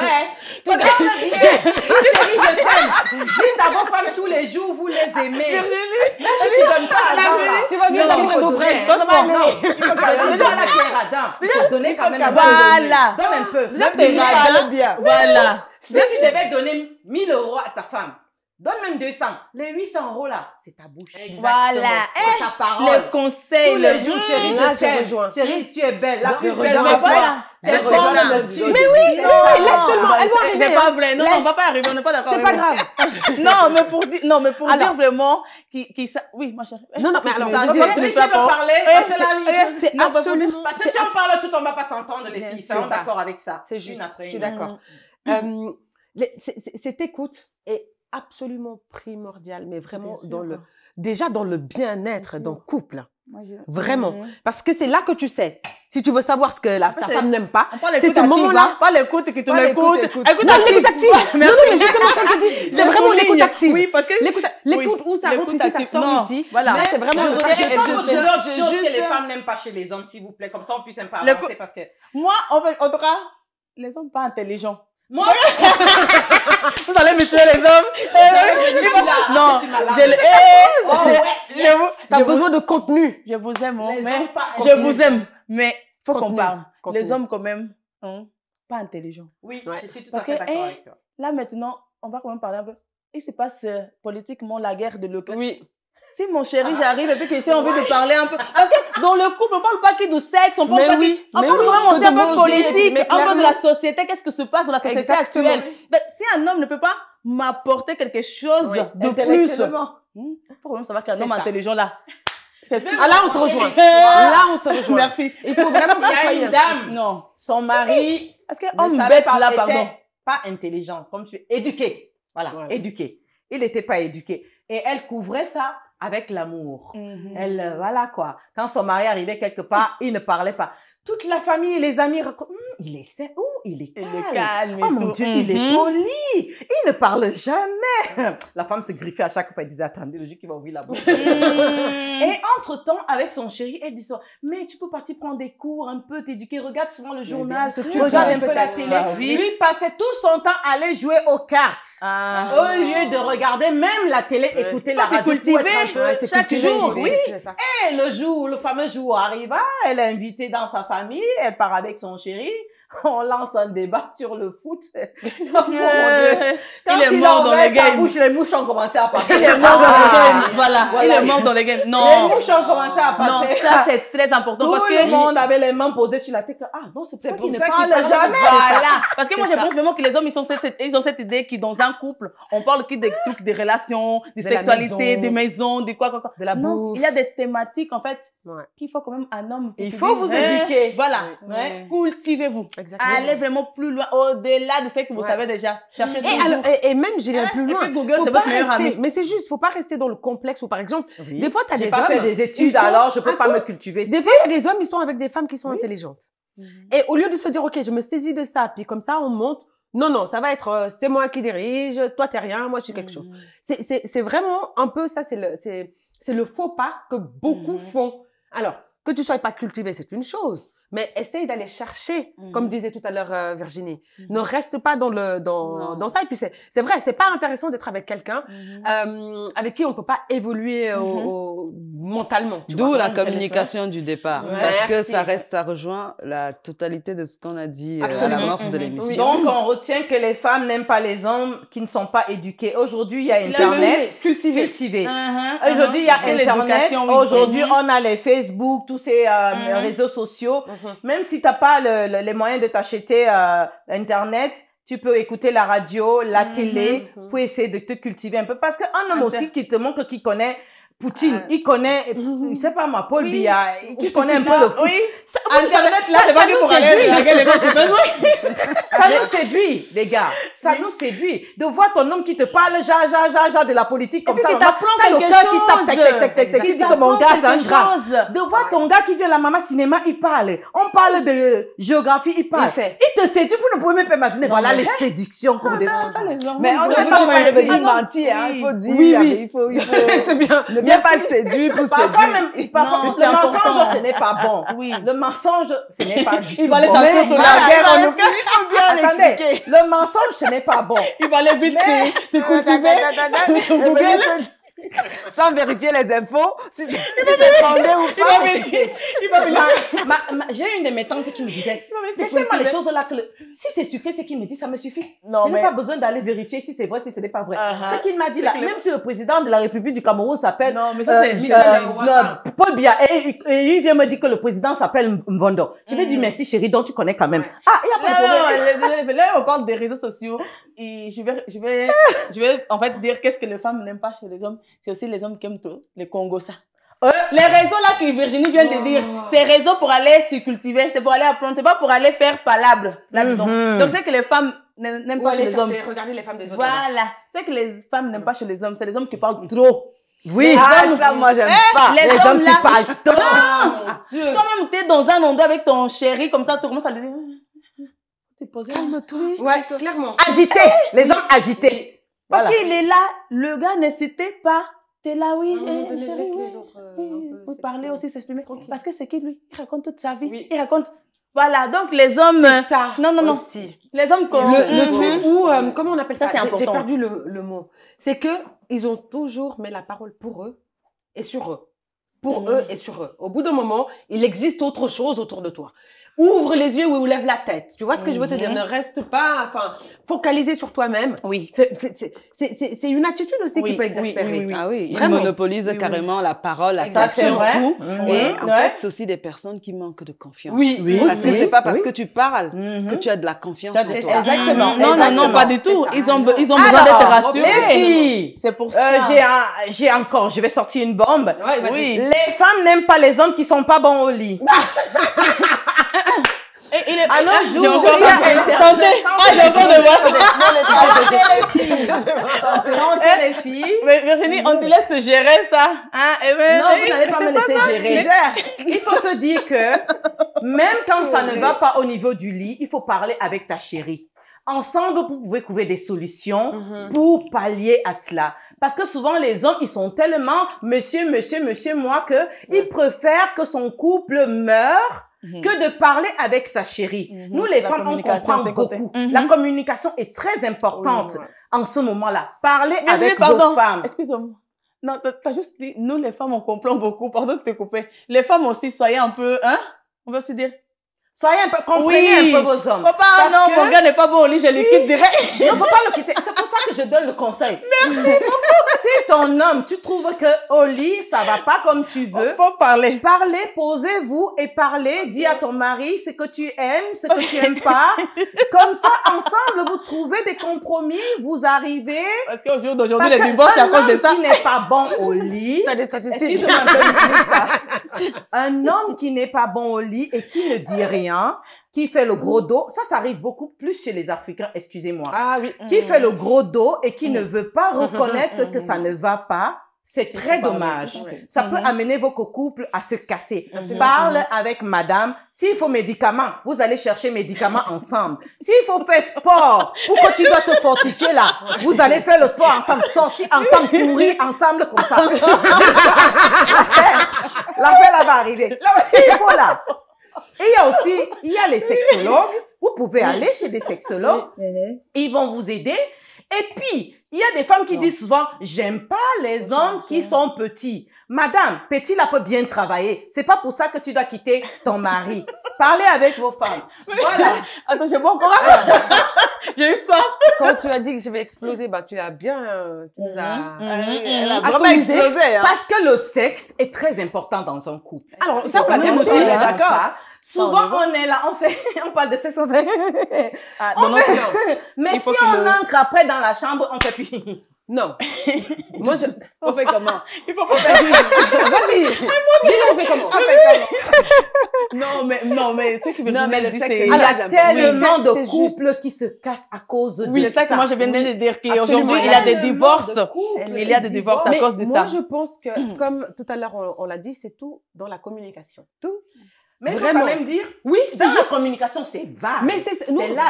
Ouais. Tu regardes bien. Chérie, je t'aime. Dites à vos femmes tous les jours, vous les aimez. Même si tu donnes pas l'argent, tu vas bien non, donner il faut nos donner. frères. Franchement, Il faut qu'elle déjà là, tu es radin. Il faut donner quand même un peu. Voilà. Donne un peu. Déjà, Si t'es tu radin. parles bien. Voilà. Si tu devais donner 1000 € à ta femme, donne même 200. Les 800 € là, c'est ta bouche. Voilà. C'est ta parole. Le conseil, Tous le les jours, chérie, là, je je t'aime. rejoins. Chérie, tu es belle. La plus je belle rejoins. de toi. Voilà. T'es Je forte, rejoins le le tube. Mais oui, C'est ça. laisse seulement, elle va arriver. C'est pas vrai. Non, on va pas arriver, on n'est pas d'accord. C'est pas grave. Non, mais pour Alors. dire vraiment oui, ma chérie. Non, mais alors, Ça je dit, veux qui pas- veut parler, passez la ligne. c'est absolument. Parce que si on parle tout, on va pas s'entendre, les filles. C'est Soyons ça. d'accord avec ça. C'est juste, Une après je suis une. d'accord. Cette écoute est absolument primordiale, mais vraiment déjà dans le bien-être d'un couple. Vraiment. Parce que c'est là que tu sais. Si tu veux savoir ce que ta femme n'aime pas, c'est ce moment-là. Pas l'écoute qui te Pas m'écoute. l'écoute. Non, l'écoute active. Non, mais justement, comme je dis, c'est vraiment l'écoute active. Oui, parce que L'écoute où ça rentre ici, ça sort ici. Voilà. Là, c'est vraiment Je le voudrais truc. dire l'autre chose juste- que les femmes n'aiment pas chez les hommes, s'il vous plaît. Comme ça, on puisse un peu Le avancer parce que... moi, en tout cas, les hommes pas intelligents. Moi, Vous allez me tuer les hommes. Non, T'as besoin de contenu. je vous aime, Les mais hommes pas je vous aime, mais faut qu'on Contenu. parle. Contenu. Les hommes quand même, pas intelligents. oui, Ouais. je suis tout à Parce fait que, d'accord avec toi. Là maintenant, on va quand même parler un peu. Il se passe politiquement la guerre de l'Ukraine. Oui. Si mon chéri, j'arrive et puis que j'ai envie de parler un peu. Parce que dans le couple, on parle pas que de sexe, on parle Mais pas oui, on mais parle oui, vraiment que aussi de un peu de manger, politique, mais un peu de clairement. la société, qu'est-ce que se passe dans la société Exactement. actuelle. Donc, si un homme ne peut pas m'apporter quelque chose Oui, de plus, Intellectuellement. pourquoi même savoir qu'un C'est homme ça. intelligent là? Ah là, on se rejoint. Là, on se rejoint. Merci. Il faut vraiment que Il y ça soit a une dame, Non. son mari Parce que ne homme savait bête pas, là, était pardon. pas intelligent, comme tu es éduqué. Voilà, Ouais. éduqué. Il n'était pas éduqué. Et elle couvrait ça avec l'amour. Elle, voilà quoi. Quand son mari arrivait quelque part, il ne parlait pas. Toute la famille et les amis racontent, il est sain, il est calme. Il est calme et Oh mon tout. Dieu, il est poli. Il ne parle jamais. La femme se griffait à chaque fois. Elle disait, attendez, le jour qu'il va ouvrir la bouche. Et entre-temps, avec son chéri, elle dit ça. Mais tu peux partir prendre des cours, un peu t'éduquer. Regarde souvent le journal. Regarde un peu la télé. Oui. Lui passait tout son temps à aller jouer aux cartes. Ah. Au lieu de regarder même la télé, écouter la Ça, c'est radio. cultivé. pour être un peu Ouais, c'est chaque cultivé, jour, c'est- oui. c'est ça. Et le fameux jour arriva, elle est invitée dans sa famille, elle part avec son chéri. on lance un débat sur le foot. Il est mort dans les games. Les mouches ont commencé à passer. Il est mort dans les games. Voilà. Il est mort dans les games. Non. Les mouches ont commencé à passer. Non, ça c'est très important. Tout le monde avait les mains posées sur la tête. Ah non, c'est pour ça qu'ils ne parlent jamais. Voilà. Parce que moi, je pense vraiment que les hommes, ils ont cette idée que dans un couple, on parle que des trucs, des relations, de sexualité, des maisons, de quoi. De la bouffe. Non, il y a des thématiques, en fait, qu'il faut quand même un homme. Il faut vous éduquer. Voilà. Cultivez-vous. Allez vraiment plus loin, au-delà de ce que vous savez déjà. Cherchez et même, j'irai plus loin. Et puis Google, c'est votre meilleur ami. Mais c'est juste, faut pas rester dans le complexe où, par exemple, des fois, tu as des hommes. J'ai pas fait des études, alors je peux pas me cultiver. Des fois, il y a des hommes, ils sont avec des femmes qui sont intelligentes. Et au lieu de se dire, OK, je me saisis de ça, puis comme ça, on monte. Non, ça va être, c'est moi qui dirige, toi, t'es rien, moi, je suis quelque chose. C'est vraiment un peu ça, c'est le faux pas que beaucoup font. Alors, que tu sois pas cultivé, c'est une chose. Mais essaye d'aller chercher, comme disait tout à l'heure Virginie. Ne reste pas dans ça. Et puis c'est vrai, c'est pas intéressant d'être avec quelqu'un avec qui on peut pas évoluer mentalement. D'où la communication du départ. Parce que ça rejoint la totalité de ce qu'on a dit à l'amorce de l'émission. Donc, on retient que les femmes n'aiment pas les hommes qui ne sont pas éduqués. Aujourd'hui, il y a Internet. Cultivé. Aujourd'hui, il y a Internet. Aujourd'hui, on a les Facebook, tous ces réseaux sociaux. Même si tu n'as pas les moyens de t'acheter Internet, tu peux écouter la radio, la télé, pour essayer de te cultiver un peu. Parce qu'un homme aussi qui te montre qu'il connaît Poutine, il connaît, je sais pas moi, Paul Biya, qui connaît un peu le foot. Internet, là, c'est pas que pour aller ça nous séduit, les gars. Ça nous séduit. De voir ton homme qui te parle, de la politique comme ça. Et puis, t'apprends quelque chose. Tu dis que mon gars, c'est un gars. De voir ton gars qui vient la maman cinéma, il parle. On parle de géographie, il parle. Il te séduit, vous ne pouvez même pas imaginer. Voilà les séductions qu'on vous Mais on ne peut pas mentir, hein. Il faut dire, il faut. C'est bien. Ne viens pas séduire pour séduire. Le mensonge, ce n'est pas bon. Le mensonge, ce n'est pas du tout. Il va aller s'appeler sur la guerre en Ukraine. Il faut bien l'expliquer. Le mensonge, ce n'est pas bon. Il va aller vite se cultiver. Sans vérifier les infos, si c'est fondé ou pas. J'ai une de mes tantes qui me disait, laissez-moi les choses là, si c'est sucré, c'est qu'il me dit, ça me suffit. Je n'ai pas besoin d'aller vérifier si c'est vrai, si ce n'est pas vrai. Ce qu'il m'a dit là, même si le président de la République du Cameroun s'appelle Paul Biya, et il vient me dire que le président s'appelle Mvondo. Je lui ai dit, merci chérie, donc tu connais quand même. Ah, il n'y a pas de problème. Là, on parle des réseaux sociaux, et je vais en fait dire qu'est-ce que les femmes n'aiment pas chez les hommes. C'est aussi les hommes qui aiment tout, les Congos, ça. Les réseaux là que Virginie vient de dire, c'est réseaux pour aller se cultiver, c'est pour aller apprendre, c'est pas pour aller faire palabre là-dedans. Donc c'est que les femmes n'aiment pas chez les hommes. Regarder les femmes des autres. Voilà, c'est que les femmes n'aiment pas chez les hommes, c'est les hommes qui parlent trop. Oui, ça moi j'aime pas. Les hommes qui parlent trop. Toi-même t'es dans un endroit avec ton chéri comme ça, tu commences à lui dire, t'es posé. Calme-toi. Ouais, clairement. Agité, les hommes agités. Parce qu'il est là, le gars n'hésitait pas. T'es là, oui, chérie, oui, parler aussi, s'exprimer. Parce que c'est qui, lui? Il raconte toute sa vie. Il raconte. Voilà, donc les hommes. Ça. Non. Aussi. Les hommes le truc où, comment on appelle ça? C'est important. J'ai perdu le mot. C'est que ils ont toujours mis la parole pour eux et sur eux. Pour eux et sur eux. Au bout d'un moment, il existe autre chose autour de toi. Ouvre les yeux ou lève la tête. Tu vois ce que je veux te dire? Ne reste pas, focalisé sur toi-même. Oui. C'est une attitude aussi qui peut exaspérer. Ah oui, ils monopolisent carrément la parole, la ça surtout. Et en fait, c'est aussi des personnes qui manquent de confiance. Oui. Parce que c'est pas parce que tu parles que tu as de la confiance en toi. Exactement. Non, pas du tout. Ils ont besoin d'être rassurés. Les filles, c'est pour ça. Je vais sortir une bombe. Oui. Les femmes n'aiment pas les hommes qui sont pas bons au lit. Un autre jour, santé. J'ai encore de voir ça. Les filles. Mais Virginie, on te laisse gérer ça. Non, vous n'allez pas me laisser gérer. Il faut se dire que même quand ça ne va pas au niveau du lit, il faut parler avec ta chérie. Ensemble, vous pouvez trouver des solutions pour pallier à cela. Parce que souvent, les hommes, ils sont tellement monsieur, moi, que ils préfèrent que son couple meure que de parler avec sa chérie. Nous, les femmes, on comprend beaucoup. La communication est très importante en ce moment-là. Parlez avec vos femmes. Excuse-moi. Non, t'as juste dit, nous, les femmes, on comprend beaucoup. Pardon de te couper. Les femmes aussi, soyez un peu, on va se dire, Soyez un peu, comprenez un peu vos hommes. Papa, non, mon gars n'est pas bon au lit, je le quitte direct. Non, faut pas le quitter. C'est pour ça que je donne le conseil. Merci beaucoup. Si ton homme, tu trouves que au lit, ça va pas comme tu veux. Faut parler. Parlez, posez-vous et parlez. Dis à ton mari ce que tu aimes, ce que tu aimes pas. Comme ça, ensemble, vous trouvez des compromis, vous arrivez. Parce qu'au jour d'aujourd'hui, les divorces, c'est à cause de ça. Un homme qui n'est pas bon au lit. T'as des statistiques. Excuse-moi un peu, mais ça. Un homme qui n'est pas bon au lit et qui ne dit rien, qui fait le gros dos, ça arrive beaucoup plus chez les Africains, excusez-moi. Ah oui. Qui fait le gros dos et qui ne veut pas reconnaître que ça ne va pas, c'est très dommage. Ça peut amener votre couple à se casser. Parle avec madame. S'il faut médicaments, vous allez chercher médicaments ensemble. S'il faut faire sport, ou que tu dois te fortifier là, vous allez faire le sport ensemble, sortir ensemble, courir ensemble comme ça. L'affaire là va arriver. S'il faut là. Et il y a les sexologues. Vous pouvez aller chez des sexologues. Ils vont vous aider. Et puis, il y a des femmes qui disent souvent, j'aime pas les hommes qui sont petits. Madame, petit là peut bien travailler. C'est pas pour ça que tu dois quitter ton mari. Parlez avec vos femmes. Voilà. Attends, j'ai pas encore. J'ai eu soif. Quand tu as dit que je vais exploser, bah, tu as bien, tu nous as... Elle a vraiment explosé, hein. Parce que le sexe est très important dans un couple. Alors, ça, on l'a Nous, bien on est d'accord. Souvent, on est là, on parle de sexe, mais si on entre après dans la chambre, on fait plus. Non. Moi, On fait comment? Il faut pas faire. Vas-y. Dis-nous, on fait comment? Non, mais tu sais que Non, mais le sexe, Il y a tellement de couples qui se cassent à cause de ça. Oui, c'est ça que moi je viens de dire qu'aujourd'hui il y a des divorces. Il y a des divorces à cause de ça. Moi, je pense que, comme tout à l'heure on l'a dit, c'est tout dans la communication. Tout. Mais il faut quand même dire, oui, dans la communication, c'est vague. Mais c'est là,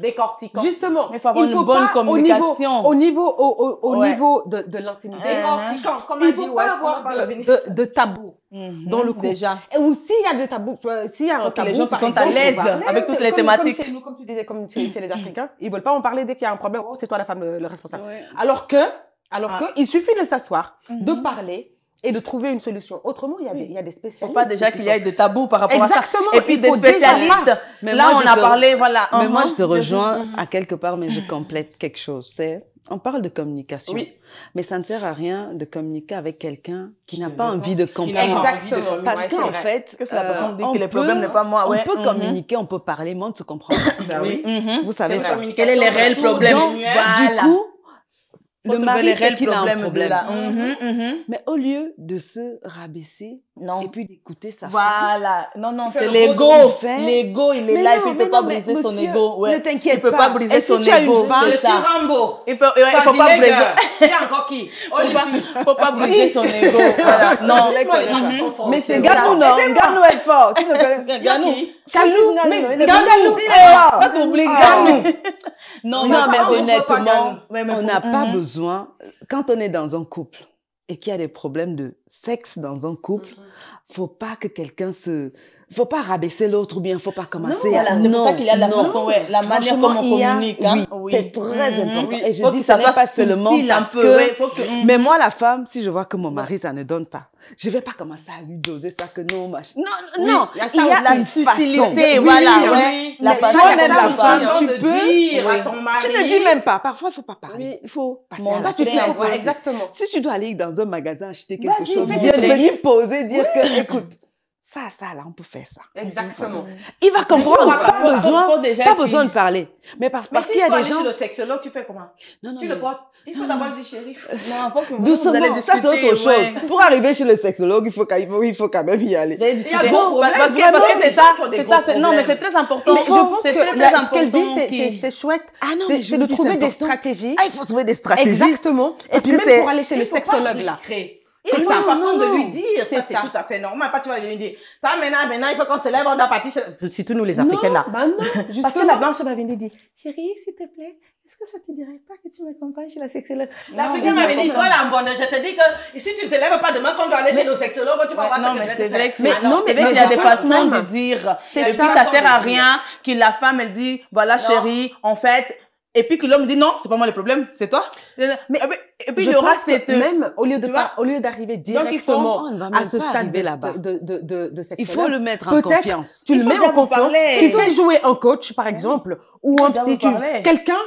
décortiquons. Justement, il faut avoir une bonne communication. Au niveau de l'intimité. Décortiquons, comme il ne faut pas avoir de tabou dans le couple. Déjà. Et aussi, il y a des tabous. S'il y a un tabou, les gens se sentent à l'aise avec toutes les thématiques. Comme chez nous, comme tu disais, comme chez les Africains, ils ne veulent pas en parler dès qu'il y a un problème. Oh, c'est toi la femme, le responsable. Alors que, il suffit de s'asseoir, de parler et de trouver une solution. Autrement, il y a des spécialistes. Faut pas déjà qu'il y ait de tabous par rapport à ça. Exactement. Et puis des spécialistes. Mais là, on a parlé, voilà. Mais moi, je te rejoins à quelque part, mais je complète quelque chose. On parle de communication. Oui. Mais ça ne sert à rien de communiquer avec quelqu'un qui n'a pas envie de comprendre. Exactement. Parce qu'en fait, on dit que le problème n'est pas moi. On peut communiquer, on peut parler, mais on ne se comprend pas. Oui. Vous savez ça. Quels sont les réels problèmes? Du coup, le mari sait qu'il a un problème. Mais au lieu de se rabaisser et puis d'écouter sa femme. Voilà. Non, c'est l'ego. L'ego, il est là et puis il ne peut pas briser son ego. Ne t'inquiète pas. Il ne peut pas briser son ego. Si tu as une femme, je suis Rambo. Il ne faut pas briser. Il y a encore qui? Il ne faut pas briser son ego. Non. Mais c'est Ganou, non. Ganou est fort. Tu ne connais Ganou. Ganou. Pas t'oublier Ganou. Non, mais honnêtement, on n'a pas besoin, quand on est dans un couple et qu'il y a des problèmes de sexe dans un couple, faut pas que quelqu'un faut pas rabaisser l'autre ou bien faut pas commencer à... C'est pour ça qu'il y a la façon, la manière comme on communique. Oui, c'est très important. Et je dis, ça n'est pas seulement parce que... Mais moi, la femme, si je vois que mon mari, ça ne donne pas, je vais pas commencer à lui doser ça que non, machin. Non, il y a la subtilité, voilà. La façon, toi-même, la femme, tu peux... Tu ne dis même pas. Parfois, il faut pas parler. Il faut passer à l'action. Exactement. Si tu dois aller dans un magasin acheter quelque chose, venir poser, dire que, écoute, ça, là, on peut faire ça. Exactement. Il va comprendre, pas besoin de parler. Mais parce qu'il y a des gens... Si tu le sexologue, tu fais comment? Tu le portes. Il faut d'abord le shérif. Doucement, ça c'est autre chose. Pour arriver chez le sexologue, il faut quand même y aller. Parce que c'est ça. Non, mais c'est très important. Je pense que ce qu'elle dit, c'est chouette. C'est de trouver des stratégies. Il faut trouver des stratégies. Exactement. Et puis même pour aller chez le sexologue, là. C'est une façon de lui dire, ça c'est tout à fait normal. Pas tu vas lui dire, pas maintenant, il faut qu'on se lève, on doit partir. Surtout nous les Africains là. Non, parce que la blanche m'a venu dire, chérie, s'il te plaît, est-ce que ça te dirait pas que tu m'accompagnes chez la sexologue? L'Africain m'avait dit, toi la bonne, je te dis que si tu ne te lèves pas demain, quand tu dois aller chez le sexologue, tu vas voir ce que je vais te faire. C'est vrai qu'il y a des façons de dire. Et puis ça sert à rien que la femme elle dit, voilà chérie, en fait, et puis que l'homme dit non, c'est pas moi le problème, c'est toi. Mais et puis il y aura cette... Même au lieu d'arriver directement à ce stade de cette il faut le mettre en confiance. Tu le mets en confiance. Si tu fais jouer un coach, par exemple, ou un psy, quelqu'un,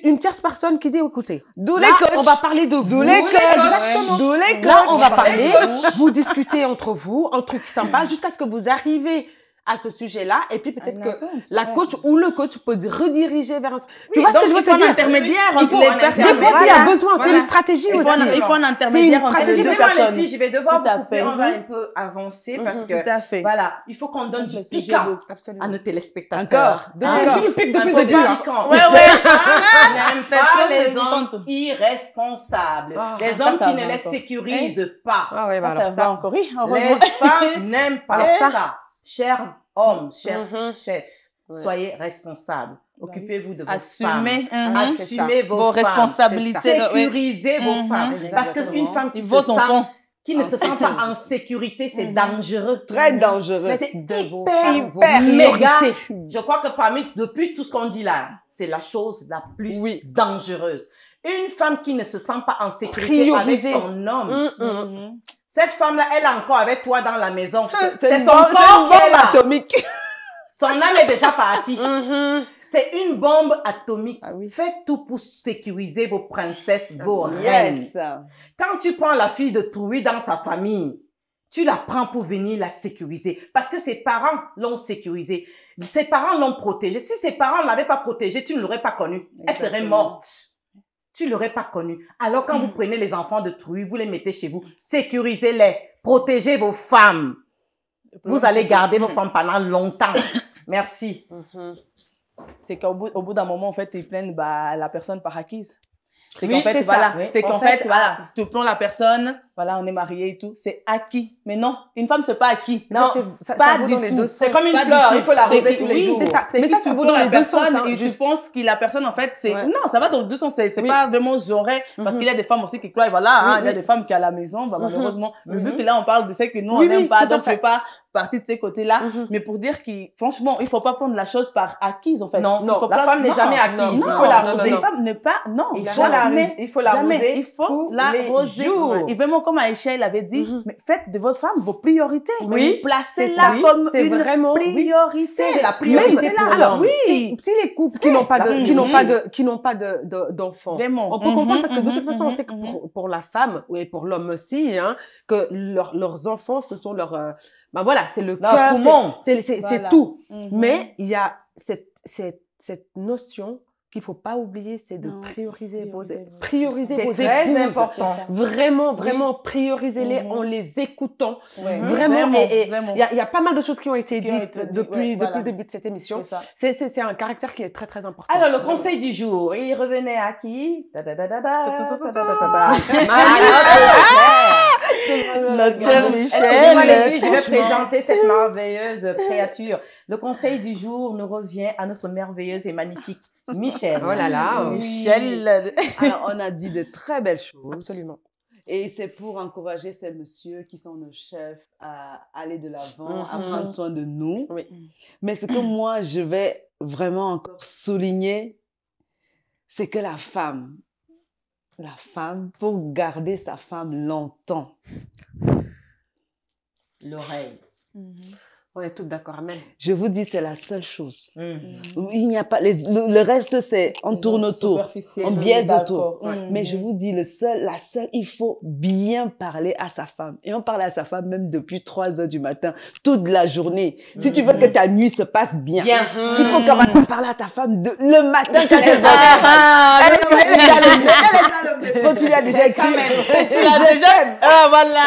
une tierce personne qui dit, écoutez, d'où les coachs, on va parler de vous. D'où les coachs. D'où les coachs. Là, on va parler, vous discutez entre vous, un truc sympa, jusqu'à ce que vous arrivez à ce sujet-là, et puis peut-être que la coach ou le coach peut rediriger vers un... Tu vois ce que je veux te dire? Il faut un intermédiaire entre les personnes. Des fois, il y a besoin, c'est une stratégie aussi. Il faut un intermédiaire entre les deux personnes. Les filles, je vais devoir vous couper, on va un peu avancer parce que, voilà, il faut qu'on donne du piquant à nos téléspectateurs. Encore. Tu piques depuis le début. N'aime pas les hommes irresponsables. Les hommes qui ne les sécurisent pas. Ah ouais, ça va encore rire. Les femmes n'aiment pas ça. Chers hommes, chers chefs, soyez responsables. Occupez-vous de vos femmes. Assumez vos responsabilités. Sécurisez vos femmes. Parce qu'une femme qui ne se sent pas en sécurité, c'est dangereux. Très dangereux. C'est hyper méga. Je crois que depuis tout ce qu'on dit là, c'est la chose la plus dangereuse. Une femme qui ne se sent pas en sécurité avec son homme. Cette femme-là, elle est encore avec toi dans la maison. C'est son corps qui est là. Atomique. Son âme est déjà partie. C'est une bombe atomique. Faites tout pour sécuriser vos princesses, vos reines. Quand tu prends la fille de Trouy dans sa famille, tu la prends pour venir la sécuriser. Parce que ses parents l'ont sécurisée. Ses parents l'ont protégée. Si ses parents ne l'avaient pas protégée, tu ne l'aurais pas connue. Elle serait morte. Tu ne l'aurais pas connue. Alors, quand vous prenez les enfants de Trouy, vous les mettez chez vous, sécurisez-les, protégez vos femmes. Vous allez garder vos femmes pendant longtemps. Merci. C'est qu'au bout d'un moment, en fait, ils prennent la personne par acquise. C'est qu'en fait, voilà, c'est qu'en fait, voilà, tu prends la personne, voilà, on est mariés et tout, c'est acquis. Mais non, une femme, c'est pas acquis. Non, pas du tout. C'est comme une fleur, il faut l'arroser tous les jours. C'est ça. Mais ça, tu prends la personne et tu penses que la personne, en fait, c'est... Non, ça va dans les deux sens. C'est pas vraiment genré, parce qu'il y a des femmes aussi qui croient, voilà, il y a des femmes qui à la maison, malheureusement. Mais vu que là, on parle de ce que nous, on n'aime pas, donc je fais pas partie de ces côtés-là. Mais pour dire que, franchement, il faut pas prendre la chose par acquise, en fait. Non, la femme n'est jamais acquise. Il faut l'arroser. La femme n'est pas... Non, il faut l'arroser. Il faut l'arroser. Et vraiment, comme Aïcha, il avait dit, mais faites de votre femme vos priorités. Oui. Placez-la comme une priorité. C'est la priorité là. Alors oui, si les couples qui n'ont pas d'enfants, on peut comprendre parce que de toute façon, on sait que pour la femme et pour l'homme aussi, hein, que leurs enfants, ce sont leurs, ben voilà, c'est le cœur, c'est tout. Mais il y a cette notion qu'il faut pas oublier, c'est de prioriser vos épouses. C'est très important. Vraiment, priorisez-les en les écoutant. Vraiment. Il y a pas mal de choses qui ont été dites depuis le début de cette émission. C'est un caractère qui est très, très important. Alors, le conseil du jour, il revenait à qui? Notre cher Michel. Je vais présenter cette merveilleuse créature. Le conseil du jour nous revient à notre merveilleuse et magnifique Michel. Oh là là. Michel. Alors, on a dit de très belles choses. Absolument. Et c'est pour encourager ces messieurs qui sont nos chefs à aller de l'avant, à prendre soin de nous. Oui. Mais ce que moi, je vais vraiment encore souligner, c'est que la femme, pour garder sa femme longtemps. L'oreille. On est toutes d'accord, amen. Je vous dis, c'est la seule chose. Il n'y a pas, le reste, c'est, on tourne autour, on biaise autour. Mais je vous dis, il faut bien parler à sa femme. Et on parle à sa femme même depuis 3 heures du matin, toute la journée. Si tu veux que ta nuit se passe bien, il faut commencer à parler à ta femme le matin quand elle va. Elle est dans le métro, tu lui as déjà écrit. Je t'aime. Voilà.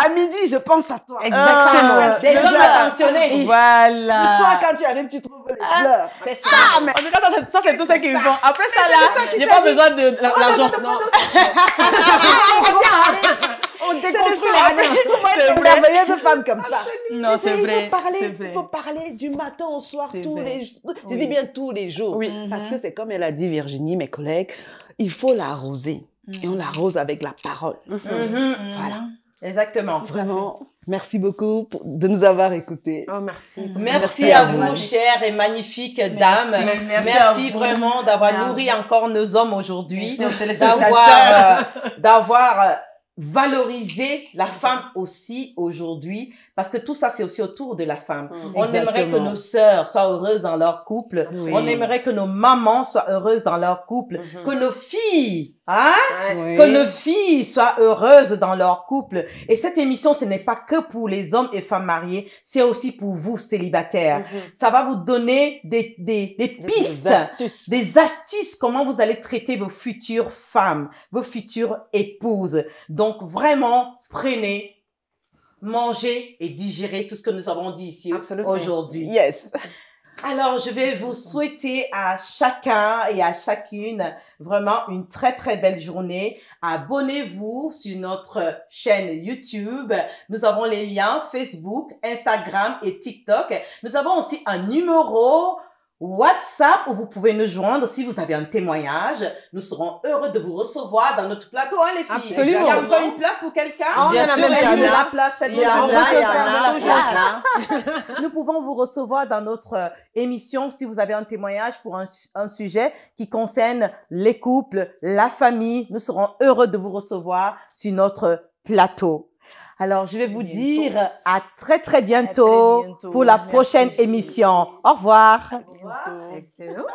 À midi, je pense à toi. Exactement. Les hommes attentionnés. Voilà. Le soir, quand tu arrives, tu trouves les fleurs. C'est ça. Mais en tout cas, ça, c'est tout ce qu'ils font. Après ça, là, j'ai pas besoin de l'argent. On déconstruit la vie. C'est une merveilleuse femme comme ça. Non, c'est vrai. Il faut parler du matin au soir, tous les jours. Je dis bien tous les jours. Parce que c'est comme elle a dit Virginie, mes collègues, il faut l'arroser. Et on l'arrose avec la parole. Voilà. Exactement. Vraiment, merci beaucoup de nous avoir écoutés. Oh, merci. Merci à vous, chères et magnifiques dames. Merci vraiment d'avoir nourri encore nos hommes aujourd'hui, d'avoir valorisé la femme aussi aujourd'hui, parce que tout ça, c'est aussi autour de la femme. On aimerait que nos sœurs soient heureuses dans leur couple. Oui. On aimerait que nos mamans soient heureuses dans leur couple. Que nos filles, que nos filles soient heureuses dans leur couple. Et cette émission, ce n'est pas que pour les hommes et femmes mariés, c'est aussi pour vous, célibataires. Ça va vous donner des pistes, des astuces, comment vous allez traiter vos futures femmes, vos futures épouses. Donc, vraiment, prenez, mangez et digérez tout ce que nous avons dit ici aujourd'hui. Yes. Alors, je vais vous souhaiter à chacun et à chacune vraiment une très, très belle journée. Abonnez-vous sur notre chaîne YouTube. Nous avons les liens Facebook, Instagram et TikTok. Nous avons aussi un numéro WhatsApp où vous pouvez nous joindre si vous avez un témoignage. Nous serons heureux de vous recevoir dans notre plateau, hein, les filles. Absolument. Il y a encore une place pour quelqu'un? Bien sûr, il y en a. La place, Il y en a. Nous pouvons vous recevoir dans notre émission si vous avez un témoignage pour un sujet qui concerne les couples, la famille. Nous serons heureux de vous recevoir sur notre plateau. Alors, je vais vous dire à très, très bientôt pour la prochaine émission. Au revoir. Excellent.